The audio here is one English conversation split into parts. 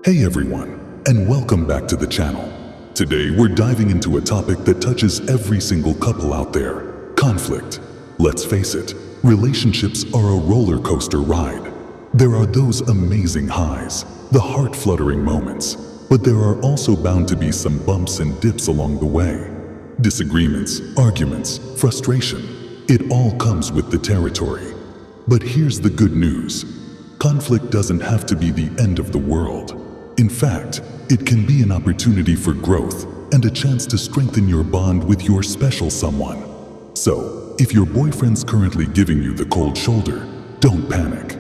Hey everyone, and welcome back to the channel. Today we're diving into a topic that touches every single couple out there: conflict. Let's face it, relationships are a roller coaster ride. There are those amazing highs, the heart-fluttering moments, but there are also bound to be some bumps and dips along the way. Disagreements, arguments, frustration, it all comes with the territory. But here's the good news. Conflict doesn't have to be the end of the world. In fact, it can be an opportunity for growth and a chance to strengthen your bond with your special someone. So, if your boyfriend's currently giving you the cold shoulder, don't panic.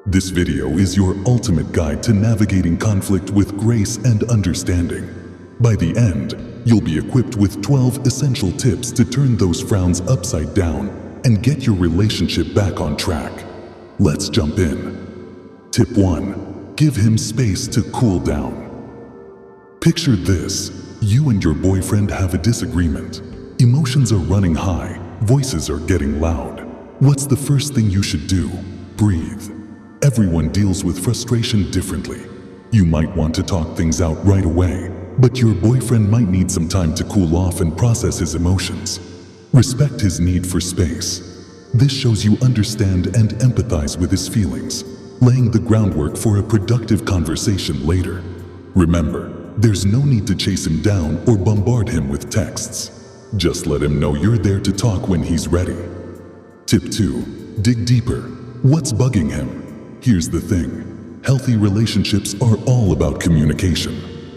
This video is your ultimate guide to navigating conflict with grace and understanding. By the end, you'll be equipped with 12 essential tips to turn those frowns upside down and get your relationship back on track. Let's jump in. Tip 1. Give him space to cool down. Picture this. You and your boyfriend have a disagreement. Emotions are running high, voices are getting loud. What's the first thing you should do? Breathe. Everyone deals with frustration differently. You might want to talk things out right away, but your boyfriend might need some time to cool off and process his emotions. Respect his need for space. This shows you understand and empathize with his feelings, laying the groundwork for a productive conversation later. Remember, there's no need to chase him down or bombard him with texts. Just let him know you're there to talk when he's ready. Tip 2. Dig deeper. What's bugging him? Here's the thing. Healthy relationships are all about communication.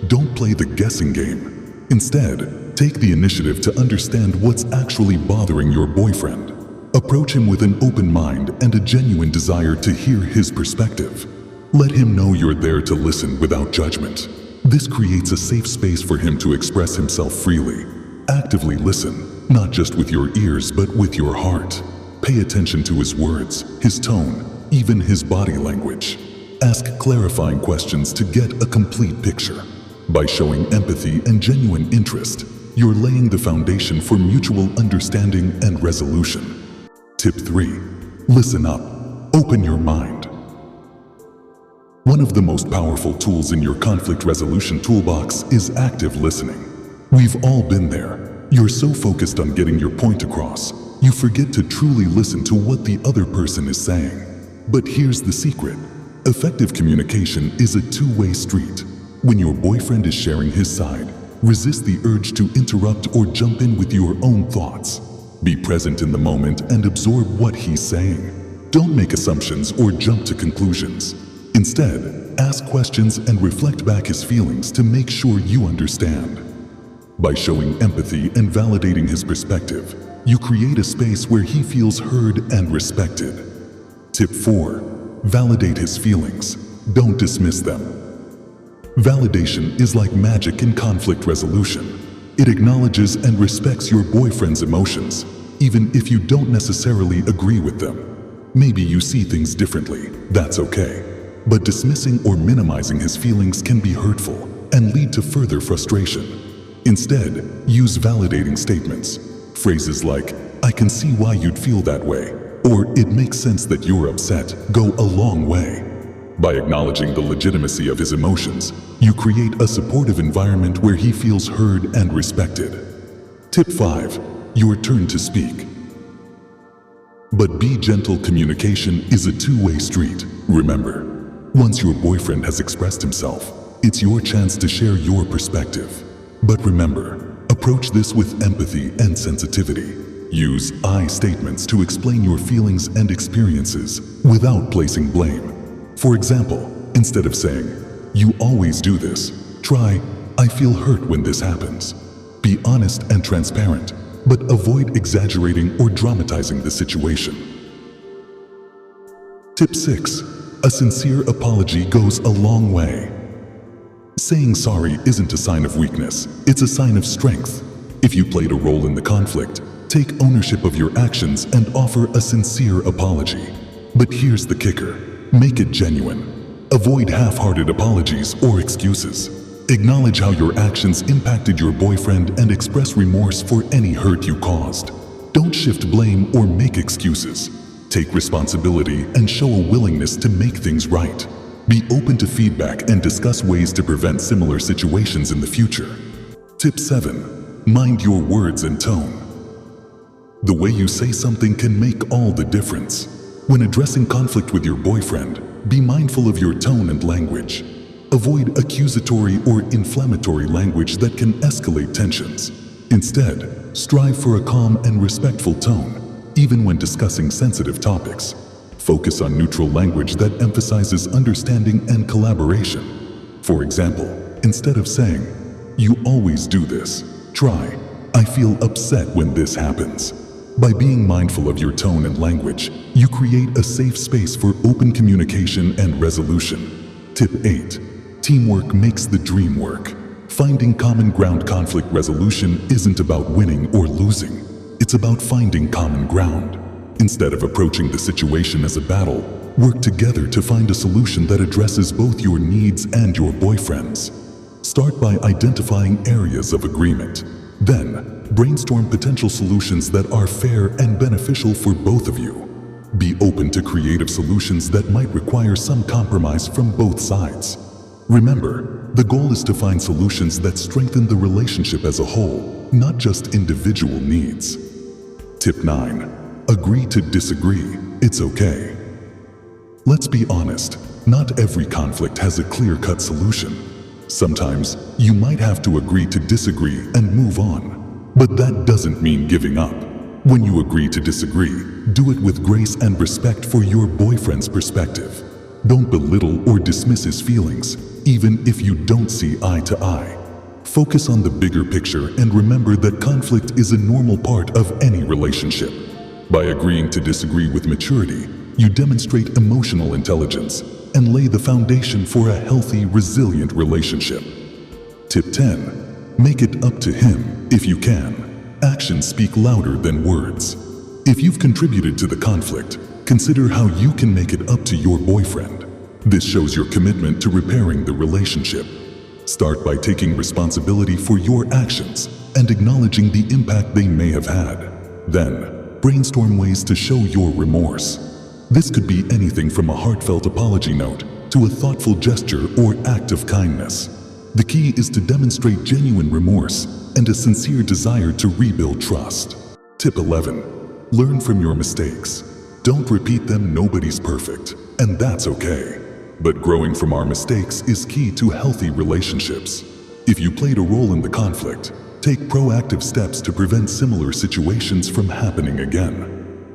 Don't play the guessing game. Instead, take the initiative to understand what's actually bothering your boyfriend. Approach him with an open mind and a genuine desire to hear his perspective. Let him know you're there to listen without judgment. This creates a safe space for him to express himself freely. Actively listen, not just with your ears but with your heart. Pay attention to his words, his tone, even his body language. Ask clarifying questions to get a complete picture. By showing empathy and genuine interest, you're laying the foundation for mutual understanding and resolution. Tip 3. Listen up. Open your mind. One of the most powerful tools in your conflict resolution toolbox is active listening. We've all been there. You're so focused on getting your point across, you forget to truly listen to what the other person is saying. But here's the secret. Effective communication is a two-way street. When your boyfriend is sharing his side, resist the urge to interrupt or jump in with your own thoughts. Be present in the moment and absorb what he's saying. Don't make assumptions or jump to conclusions. Instead, ask questions and reflect back his feelings to make sure you understand. By showing empathy and validating his perspective, you create a space where he feels heard and respected. Tip 4. Validate his feelings. Don't dismiss them. Validation is like magic in conflict resolution. It acknowledges and respects your boyfriend's emotions, even if you don't necessarily agree with them. Maybe you see things differently, that's okay. But dismissing or minimizing his feelings can be hurtful and lead to further frustration. Instead, use validating statements. Phrases like, "I can see why you'd feel that way," or "It makes sense that you're upset," go a long way. By acknowledging the legitimacy of his emotions, you create a supportive environment where he feels heard and respected. Tip 5. Your turn to speak. But be gentle. Communication is a two-way street. Remember, once your boyfriend has expressed himself, it's your chance to share your perspective. But remember, approach this with empathy and sensitivity. Use I statements to explain your feelings and experiences without placing blame. For example, instead of saying, "You always do this," try, "I feel hurt when this happens." Be honest and transparent, but avoid exaggerating or dramatizing the situation. Tip 6. A sincere apology goes a long way. Saying sorry isn't a sign of weakness, it's a sign of strength. If you played a role in the conflict, take ownership of your actions and offer a sincere apology. But here's the kicker. Make it genuine. Avoid half-hearted apologies or excuses. Acknowledge how your actions impacted your boyfriend and express remorse for any hurt you caused. Don't shift blame or make excuses. Take responsibility and show a willingness to make things right. Be open to feedback and discuss ways to prevent similar situations in the future. Tip 7. Mind your words and tone. The way you say something can make all the difference. When addressing conflict with your boyfriend, be mindful of your tone and language. Avoid accusatory or inflammatory language that can escalate tensions. Instead, strive for a calm and respectful tone, even when discussing sensitive topics. Focus on neutral language that emphasizes understanding and collaboration. For example, instead of saying, "You always do this," try, "I feel upset when this happens." By being mindful of your tone and language, you create a safe space for open communication and resolution. Tip 8. Teamwork makes the dream work. Finding common ground. Conflict resolution isn't about winning or losing. It's about finding common ground. Instead of approaching the situation as a battle, work together to find a solution that addresses both your needs and your boyfriend's. Start by identifying areas of agreement. Then, brainstorm potential solutions that are fair and beneficial for both of you. Be open to creative solutions that might require some compromise from both sides. Remember, the goal is to find solutions that strengthen the relationship as a whole, not just individual needs. Tip 9. Agree to disagree. It's okay. Let's be honest, not every conflict has a clear-cut solution. Sometimes, you might have to agree to disagree and move on. But that doesn't mean giving up. When you agree to disagree, do it with grace and respect for your boyfriend's perspective. Don't belittle or dismiss his feelings, even if you don't see eye to eye. Focus on the bigger picture and remember that conflict is a normal part of any relationship. By agreeing to disagree with maturity, you demonstrate emotional intelligence and lay the foundation for a healthy, resilient relationship. Tip 10. Make it up to him if you can. Actions speak louder than words. If you've contributed to the conflict, consider how you can make it up to your boyfriend. This shows your commitment to repairing the relationship. Start by taking responsibility for your actions and acknowledging the impact they may have had. Then, brainstorm ways to show your remorse. This could be anything from a heartfelt apology note to a thoughtful gesture or act of kindness. The key is to demonstrate genuine remorse and a sincere desire to rebuild trust. Tip 11. Learn from your mistakes. Don't repeat them. Nobody's perfect, and that's okay. But growing from our mistakes is key to healthy relationships. If you played a role in the conflict, take proactive steps to prevent similar situations from happening again.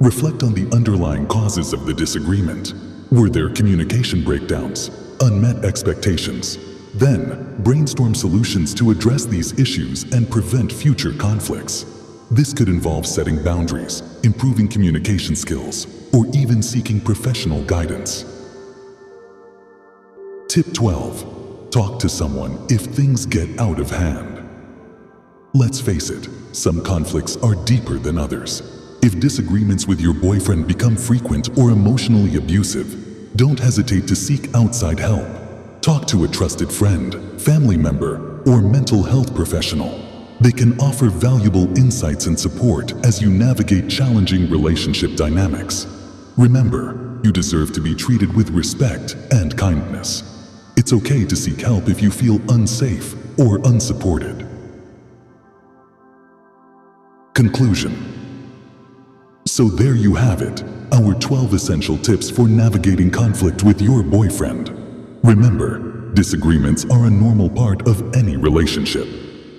Reflect on the underlying causes of the disagreement. Were there communication breakdowns, unmet expectations? Then, brainstorm solutions to address these issues and prevent future conflicts. This could involve setting boundaries, improving communication skills, or even seeking professional guidance. Tip 12. Talk to someone if things get out of hand. Let's face it, some conflicts are deeper than others. If disagreements with your boyfriend become frequent or emotionally abusive, don't hesitate to seek outside help. Talk to a trusted friend, family member, or mental health professional. They can offer valuable insights and support as you navigate challenging relationship dynamics. Remember, you deserve to be treated with respect and kindness. It's okay to seek help if you feel unsafe or unsupported. Conclusion. So there you have it, our 12 essential tips for navigating conflict with your boyfriend. Remember, disagreements are a normal part of any relationship.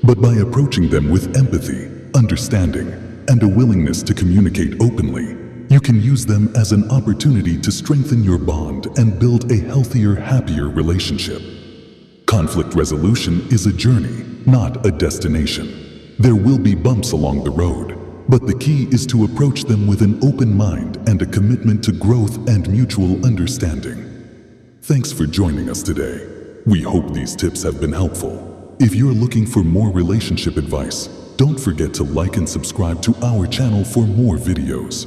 But by approaching them with empathy, understanding, and a willingness to communicate openly, you can use them as an opportunity to strengthen your bond and build a healthier, happier relationship. Conflict resolution is a journey, not a destination. There will be bumps along the road, but the key is to approach them with an open mind and a commitment to growth and mutual understanding. Thanks for joining us today. We hope these tips have been helpful. If you're looking for more relationship advice, don't forget to like and subscribe to our channel for more videos.